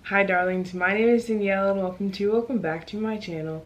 Hi darlings, my name is Danielle and welcome back to my channel.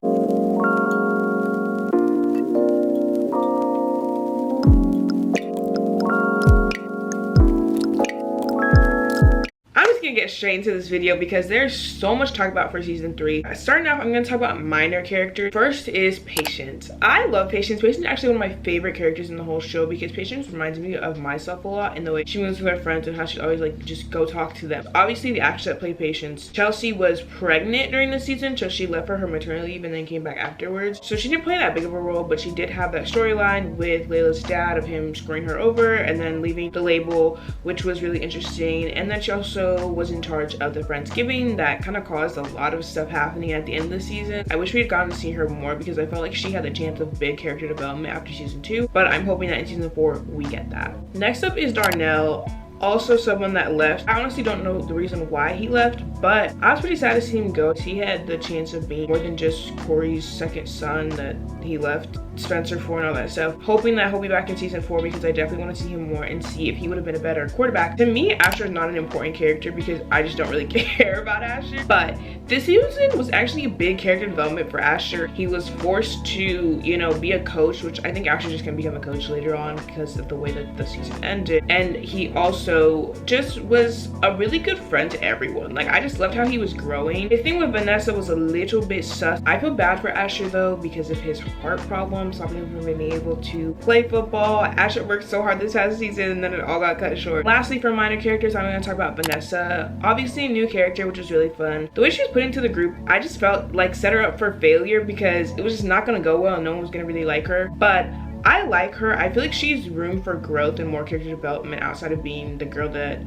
Get straight into this video because there's so much to talk about for season 3. Starting off, I'm going to talk about minor characters. First is Patience. I love Patience. Patience is actually one of my favorite characters in the whole show because Patience reminds me of myself a lot in the way she moves with her friends and how she always like just go talk to them. Obviously, the actress that played Patience, Chelsea, was pregnant during the season, so she left for her maternity leave and then came back afterwards. So she didn't play that big of a role, but she did have that storyline with Layla's dad of him screwing her over and then leaving the label, which was really interesting. And then she also was in charge of the Friendsgiving that kind of caused a lot of stuff happening at the end of the season. I wish we had gotten to see her more because I felt like she had the chance of big character development after season 2, but I'm hoping that in season 4 we get that. Next up is Darnell. Also someone that left. I honestly don't know the reason why he left, but I was pretty sad to see him go. He had the chance of being more than just Corey's second son that he left Spencer for and all that stuff. Hoping that he'll be back in season 4 because I definitely want to see him more and see if he would have been a better quarterback. To me, Asher is not an important character because I just don't really care about Asher. But this season was actually a big character development for Asher. He was forced to, you know, be a coach, which I think Asher just gonna become a coach later on because of the way that the season ended. And he also just was a really good friend to everyone. Like, I just loved how he was growing. The thing with Vanessa was a little bit sus. I feel bad for Asher though because of his heart problems, stopping him from being able to play football. Asher worked so hard this past season and then it all got cut short. Lastly, for minor characters, I'm going to talk about Vanessa. Obviously a new character, which was really fun. The way she was put into the group, I just felt like set her up for failure because it was just not going to go well and no one was going to really like her. But I like her. I feel like she's room for growth and more character development outside of being the girl that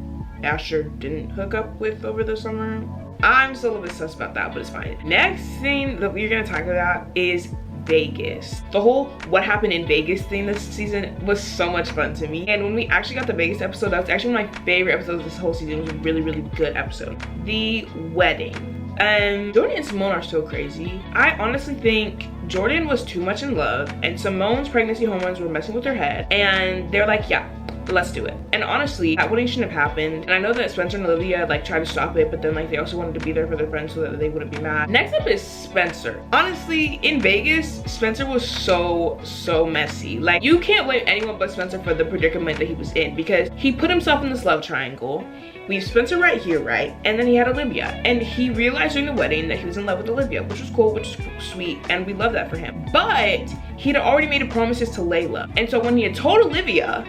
Asher didn't hook up with over the summer. I'm still a little bit sus about that, but it's fine. Next thing that we're going to talk about is Vegas. The whole what happened in Vegas thing this season was so much fun to me. And when we actually got the Vegas episode, that was actually one of my favorite episodes of this whole season. It was a really, really good episode. The wedding. Jordan and Simone are so crazy. I honestly think Jordan was too much in love and Simone's pregnancy hormones were messing with her head. And they're like, yeah, let's do it. And honestly, that wedding shouldn't have happened. And I know that Spencer and Olivia like tried to stop it, but then like they also wanted to be there for their friends so that they wouldn't be mad. Next up is Spencer. Honestly, in Vegas, Spencer was so messy. Like, you can't blame anyone but Spencer for the predicament that he was in because he put himself in this love triangle. We have Spencer right here, right? And then he had Olivia. And he realized during the wedding that he was in love with Olivia, which was cool, which was sweet, and we love that for him. But he had already made promises to Layla. And so when he had told Olivia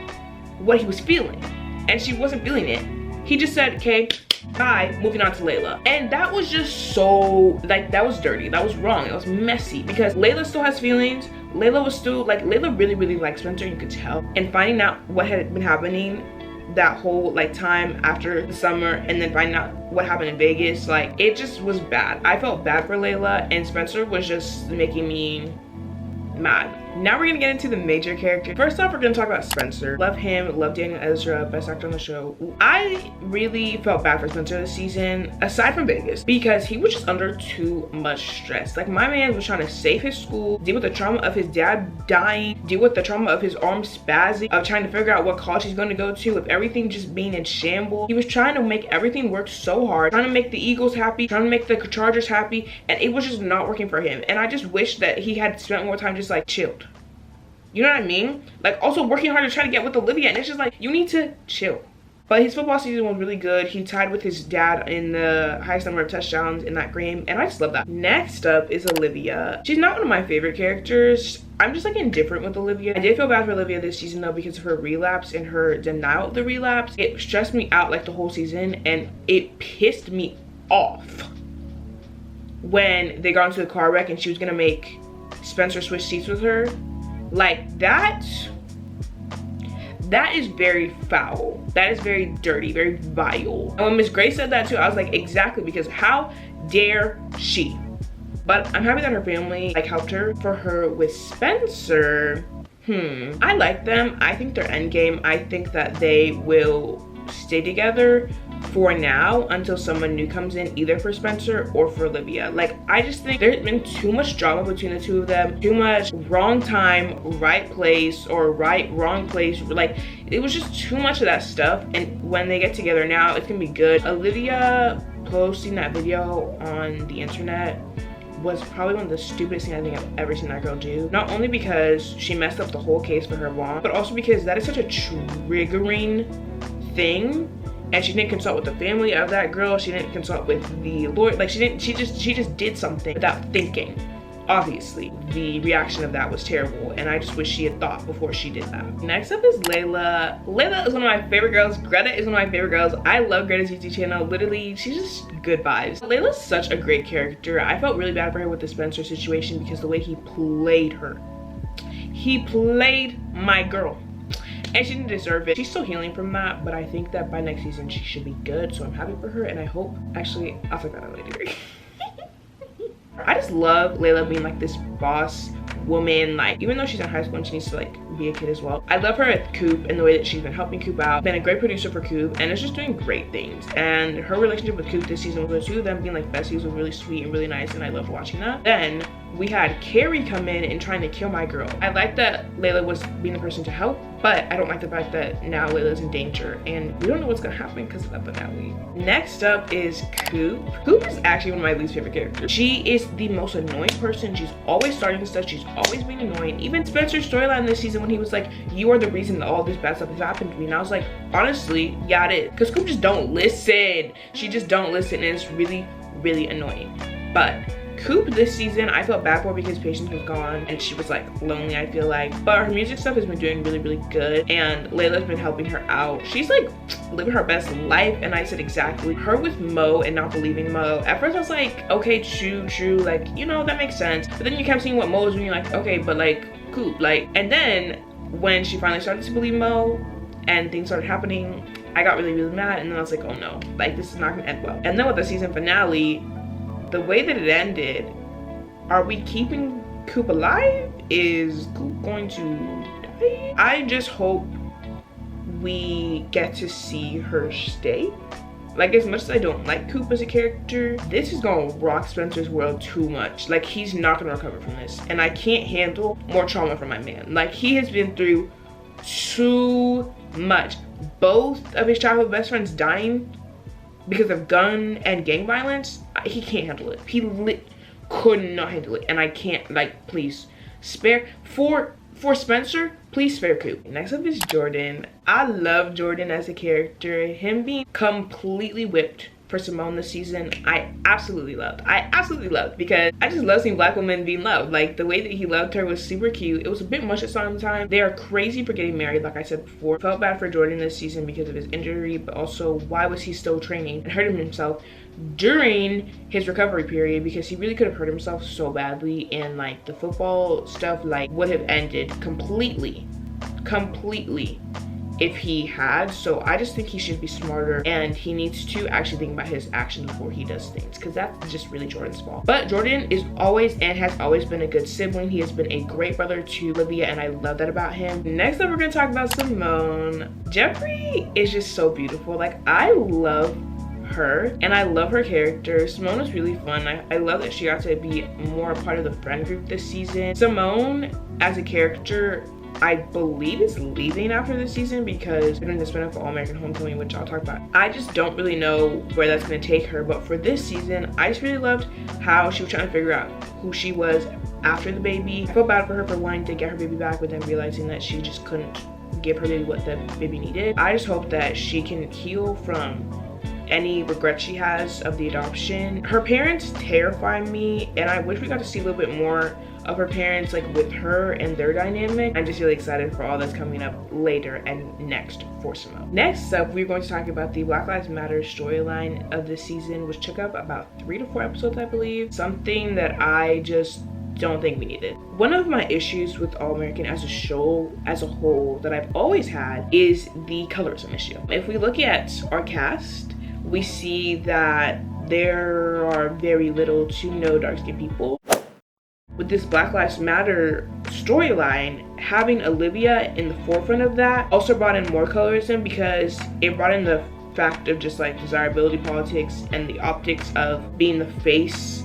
what he was feeling and she wasn't feeling it, he just said, okay, bye, moving on to Layla. And that was just so, like, that was dirty, that was wrong, it was messy because Layla still has feelings. Layla was still like, Layla really liked Spencer, you could tell. And finding out what had been happening that whole like time after the summer and then finding out what happened in Vegas, like, it just was bad. I felt bad for Layla and Spencer was just making me mad. Now we're gonna get into the major character. First off, we're gonna talk about Spencer. Love him, love Daniel Ezra, best actor on the show. I really felt bad for Spencer this season, aside from Vegas, because he was just under too much stress. Like, my man was trying to save his school, deal with the trauma of his dad dying, deal with the trauma of his arm spazzing, of trying to figure out what college he's gonna go to, with everything just being in shambles. He was trying to make everything work so hard, trying to make the Eagles happy, trying to make the Chargers happy, and it was just not working for him. And I just wish that he had spent more time just like chilled. You know what I mean? Like, also working hard to try to get with Olivia, and it's just like, you need to chill. But his football season was really good. He tied with his dad in the highest number of touchdowns in that game, and I just love that. Next up is Olivia. She's not one of my favorite characters. I'm just like indifferent with Olivia. I did feel bad for Olivia this season though because of her relapse and her denial of the relapse. It stressed me out like the whole season, and it pissed me off when they got into the car wreck and she was gonna make Spencer switch seats with her. Like, that is very foul. That is very dirty, very vile. And when Miss Grace said that too, I was like, exactly, because how dare she? But I'm happy that her family like helped her. For her with Spencer, I like them. I think they're endgame. I think that they will stay together for now until someone new comes in, either for Spencer or for Olivia. Like, I just think there's been too much drama between the two of them, too much wrong time, right place, or wrong place. Like, it was just too much of that stuff. And when they get together now, it's gonna be good. Olivia posting that video on the internet was probably one of the stupidest things I think I've ever seen that girl do. Not only because she messed up the whole case for her mom, but also because that is such a triggering thing. And she didn't consult with the family of that girl. She didn't consult with the lawyer. Like she just did something without thinking. Obviously, the reaction of that was terrible, and I just wish she had thought before she did that. Next up is Layla. Layla is one of my favorite girls. Greta is one of my favorite girls. I love Greta's YouTube channel. Literally, she's just good vibes. Layla's such a great character. I felt really bad for her with the Spencer situation because the way he played her. He played my girl. And she didn't deserve it. She's still healing from that, but I think that by next season she should be good, so I'm happy for her, and I hope, actually, I'll talk about that later. I just love Layla being like this boss woman, like even though she's in high school and she needs to like be a kid as well. I love her at Coop and the way that she's been helping Coop out, been a great producer for Coop, and is just doing great things. And her relationship with Coop this season, with the two of them being like besties, was really sweet and really nice, and I loved watching that. Then we had Carrie come in and trying to kill my girl. I like that Layla was being the person to help, but I don't like the fact that now Layla's in danger and we don't know what's gonna happen because of that finale. Next up is Coop. Coop is actually one of my least favorite characters. She is the most annoying person. She's always starting stuff. She's always being annoying. Even Spencer's storyline this season when he was like, you are the reason that all this bad stuff has happened to me. And I was like, honestly, yeah, it is. Because Coop just don't listen. She just don't listen, and it's really, really annoying. But Coop this season, I felt bad for because Patience was gone and she was like lonely, I feel like. But her music stuff has been doing really, really good, and Layla's been helping her out. She's like living her best life, and I said exactly. Her with Mo and not believing Mo. At first I was like, okay, true, like, you know, that makes sense. But then you kept seeing what Mo was doing, you're like, okay, but like, Coop, like, and then when she finally started to believe Mo and things started happening, I got really, really mad, and then I was like, oh no, like this is not gonna end well. And then with the season finale, the way that it ended, are we keeping Coop alive? Is Coop going to die? I just hope we get to see her stay. Like, as much as I don't like Coop as a character, this is gonna rock Spencer's world too much. Like, he's not gonna recover from this, and I can't handle more trauma from my man. Like, he has been through too much. Both of his childhood best friends dying because of gun and gang violence. He can't handle it. He could not handle it, and I can't, like, please spare for Spencer, please spare Coop. Next up is Jordan. I love Jordan as a character. Him being completely whipped for Simone this season, I absolutely loved. Because I just love seeing black women being loved. Like, the way that he loved her was super cute. It was a bit much at some time. They are crazy for getting married, like I said before. Felt bad for Jordan this season because of his injury, but also why was he still training and hurting himself during his recovery period, because he really could have hurt himself so badly, and like the football stuff like would have ended completely if he had. So I just think he should be smarter, and he needs to actually think about his actions before he does things, because that's just really Jordan's fault. But Jordan is always and has always been a good sibling. He has been a great brother to Olivia, and I love that about him. Next up, we're gonna talk about Simone. Jeffrey is just so beautiful. Like, I love her and I love her character. Simone is really fun. I love that she got to be more a part of the friend group this season. Simone as a character, I believe, is leaving after this season because they're doing the spin-off for All American Homecoming, which I'll talk about. I just don't really know where that's going to take her, but for this season, I just really loved how she was trying to figure out who she was after the baby. I felt bad for her for wanting to get her baby back, but then realizing that she just couldn't give her baby what the baby needed. I just hope that she can heal from any regret she has of the adoption. Her parents terrify me, and I wish we got to see a little bit more of her parents, like with her and their dynamic. I'm just really excited for all that's coming up later and next for Simone. Next up, we're going to talk about the Black Lives Matter storyline of this season, which took up about 3 to 4 episodes, I believe. Something that I just don't think we needed. One of my issues with All American as a show as a whole that I've always had is the colorism issue. If we look at our cast, we see that there are very little to no dark-skinned people. With this Black Lives Matter storyline, having Olivia in the forefront of that also brought in more colorism, because it brought in the fact of just like desirability politics and the optics of being the face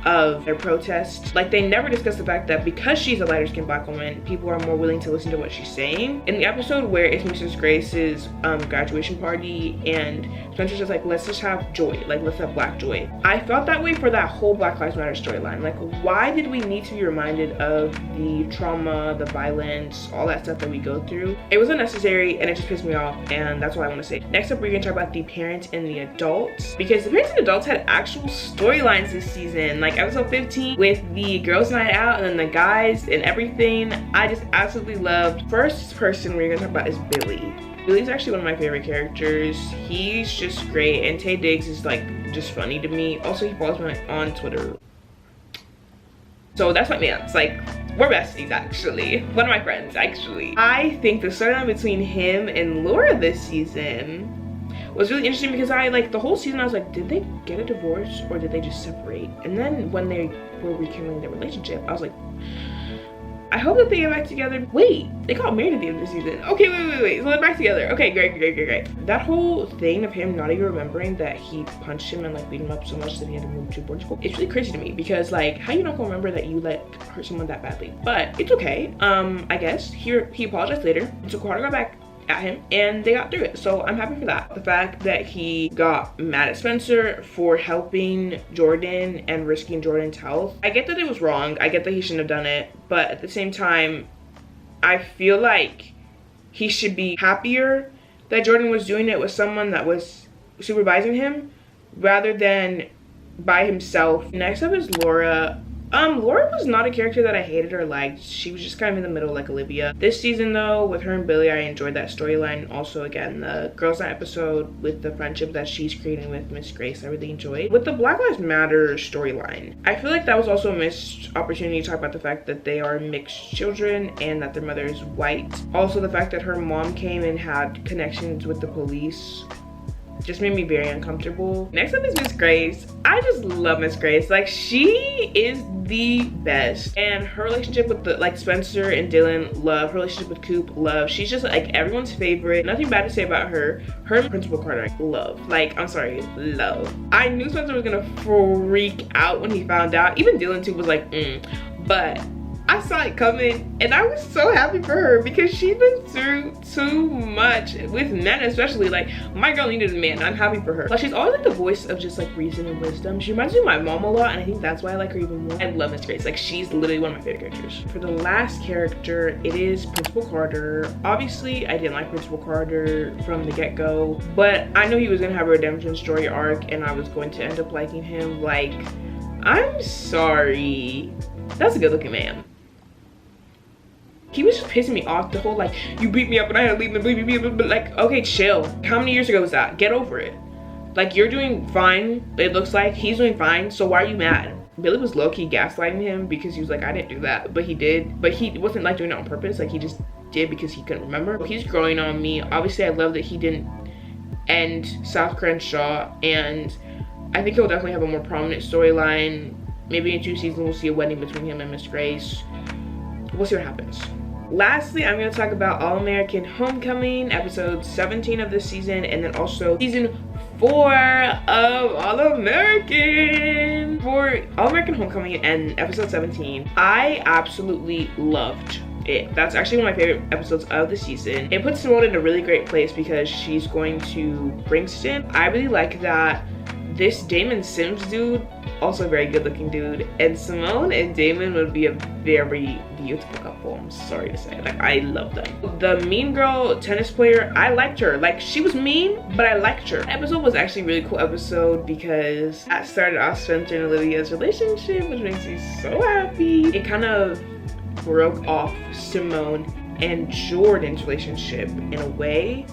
of their protest. Like, they never discuss the fact that because she's a lighter-skinned black woman, people are more willing to listen to what she's saying. In the episode where it's Mrs. Grace's graduation party and Spencer's just like, let's just have joy, like let's have black joy. I felt that way for that whole Black Lives Matter storyline. Like, why did we need to be reminded of the trauma, the violence, all that stuff that we go through? It was unnecessary and it just pissed me off, and that's all I want to say. Next up, we're gonna talk about the parents and the adults, because the parents and adults had actual storylines this season. Like episode 15 with the girls' night out and then the guys and everything, I just absolutely loved. First person we're gonna talk about is Billy. Billy's actually one of my favorite characters. He's just great, and Tay Diggs is like just funny to me. Also, he follows me on Twitter, so that's my man. It's like, we're besties actually. One of my friends actually. I think the storyline between him and Laura this season was really interesting, because I like the whole season I was like, did they get a divorce or did they just separate? And then when they were rekindling their relationship, I was like, I hope that they get back together. Wait, they got married at the end of the season. Okay, wait. So they're back together. Okay, great. That whole thing of him not even remembering that he punched him and like beat him up so much that he had to move to Portugal, it's really crazy to me, because like, how you not gonna remember that you hurt someone that badly? But it's okay. I guess he apologized later. So Carter got back at him and they got through it, so I'm happy for that. The fact that he got mad at Spencer for helping Jordan and risking Jordan's health, I get that it was wrong, I get that he shouldn't have done it, but at the same time I feel like he should be happier that Jordan was doing it with someone that was supervising him rather than by himself. Next up is Laura. Laura was not a character that I hated or liked. She was just kind of in the middle like Olivia. This season though, with her and Billy, I enjoyed that storyline. Also, again, the girls' night episode with the friendship that she's creating with Miss Grace, I really enjoyed. With the Black Lives Matter storyline, I feel like that was also a missed opportunity to talk about the fact that they are mixed children and that their mother is white. Also, the fact that her mom came and had connections with the police just made me very uncomfortable. Next up is Miss Grace. I just love Miss Grace. Like, she is the best, and her relationship with the Spencer and Dylan, love. Her relationship with Coop, love. She's just like everyone's favorite. Nothing bad to say about her. Her and Principal Carter, love. Like, I'm sorry, love. I knew Spencer was gonna freak out when he found out. Even Dylan too was like, but I saw it coming, and I was so happy for her, because she's been through too much with men, especially. Like, my girl needed a man, and I'm happy for her. Like, she's always like the voice of just like reason and wisdom. She reminds me of my mom a lot, and I think that's why I like her even more. I love Miss Grace. Like, she's literally one of my favorite characters. For the last character, it is Principal Carter. Obviously, I didn't like Principal Carter from the get-go, but I knew he was gonna have a redemption story arc, and I was going to end up liking him. Like, I'm sorry, that's a good-looking man. He was just pissing me off. The whole like, you beat me up and I had to leave and but like, okay, chill. How many years ago was that? Get over it. Like, you're doing fine. It looks like he's doing fine, so why are you mad? Billy was low-key gaslighting him, because he was like, I didn't do that, but he did. But he wasn't like doing it on purpose. Like, he just did because he couldn't remember. He's growing on me. Obviously, I love that he didn't end South Crenshaw, and I think he'll definitely have a more prominent storyline. Maybe in 2 seasons we'll see a wedding between him and Miss Grace. We'll see what happens. Lastly, I'm going to talk about All-American Homecoming, episode 17 of this season, and then also season 4 of All-American. For All-American Homecoming and episode 17, I absolutely loved it. That's actually one of my favorite episodes of the season. It puts Simone in a really great place because she's going to Princeton. I really like that this Damon Sims dude, also a very good looking dude, and Simone and Damon would be a very beautiful couple. I'm sorry to say, like, I love them. The mean girl tennis player, I liked her. Like, she was mean, but I liked her. The episode was actually a really cool episode because that started off Spencer and Olivia's relationship, which makes me so happy. It kind of broke off Simone and Jordan's relationship in a way.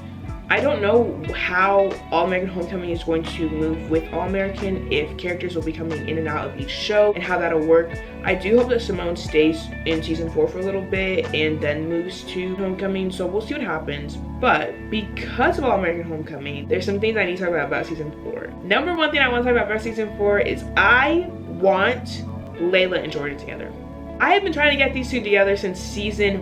I don't know how All-American Homecoming is going to move with All-American, if characters will be coming in and out of each show and how that'll work. I do hope that Simone stays in season 4 for a little bit and then moves to Homecoming, so we'll see what happens. But because of All-American Homecoming, there's some things I need to talk about season 4. Number 1 thing I want to talk about season 4 is I want Layla and Jordan together. I have been trying to get these two together since season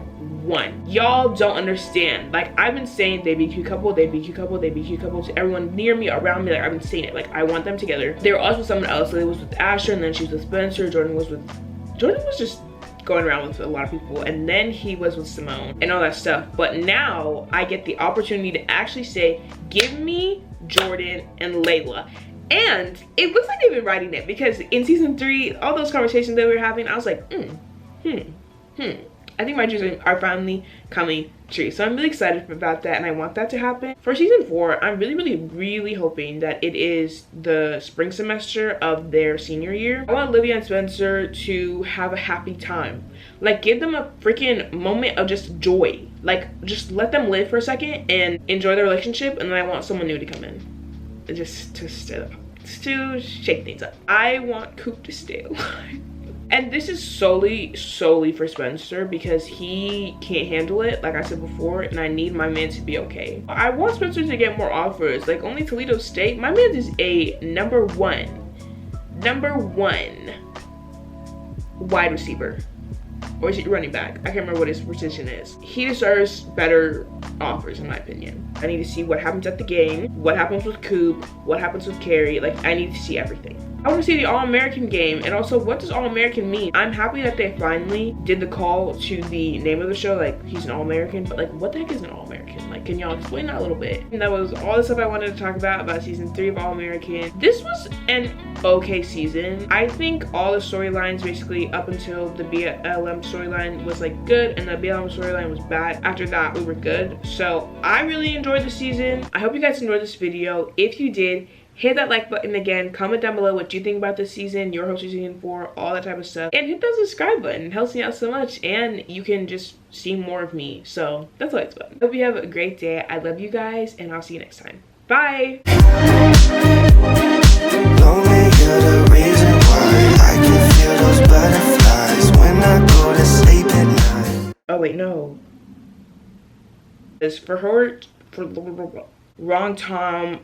1. Y'all don't understand. Like, I've been saying they be a cute couple, they be a cute couple, they be a cute couple to everyone near me, around me. Like, I've been saying it. Like, I want them together. They were also with someone else. Lily was with Asher, and then she was with Spencer. Jordan was just going around with a lot of people, and then he was with Simone and all that stuff. But now I get the opportunity to actually say, give me Jordan and Layla. And it looks like they've been writing it, because in season 3, all those conversations that we were having, I was like, I think my dreams are finally coming true. So I'm really excited about that, and I want that to happen. For season 4, I'm really hoping that it is the spring semester of their senior year. I want Olivia and Spencer to have a happy time. Like, give them a freaking moment of just joy. Like, just let them live for a second and enjoy their relationship, and then I want someone new to come in. Just to shake things up. I want Coop to stay alive. And this is solely for Spencer, because he can't handle it, like I said before, and I need my man to be okay. I want Spencer to get more offers, like only Toledo State. My man is a number one wide receiver. Or is it running back? I can't remember what his position is. He deserves better offers, in my opinion. I need to see what happens at the game, what happens with Coop, what happens with Carrie. Like, I need to see everything. I want to see the All-American game, and also, what does All-American mean? I'm happy that they finally did the call to the name of the show, like, he's an All-American, but like, what the heck is an All-American? Like, can y'all explain that a little bit? And that was all the stuff I wanted to talk about season 3 of All-American. This was an okay season. I think all the storylines, basically up until the BLM storyline, was like good, and the BLM storyline was bad. After that, we were good. So I really enjoyed the season. I hope you guys enjoyed this video. If you did, hit that like button again. Comment down below what you think about this season, your hopes for season 4, all that type of stuff. And hit that subscribe button. It helps me out so much, and you can just see more of me. So that's all it's about. Hope you have a great day. I love you guys, and I'll see you next time. Bye! Oh wait, no. It's for her, for wrong Tom.